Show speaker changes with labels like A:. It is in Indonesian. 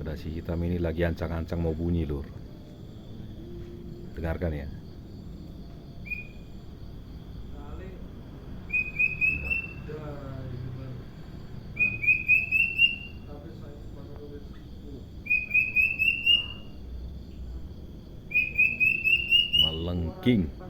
A: Kedasi hitam ini lagi ancang-ancang mau bunyi, Lur. Dengarkan ya. Melengking.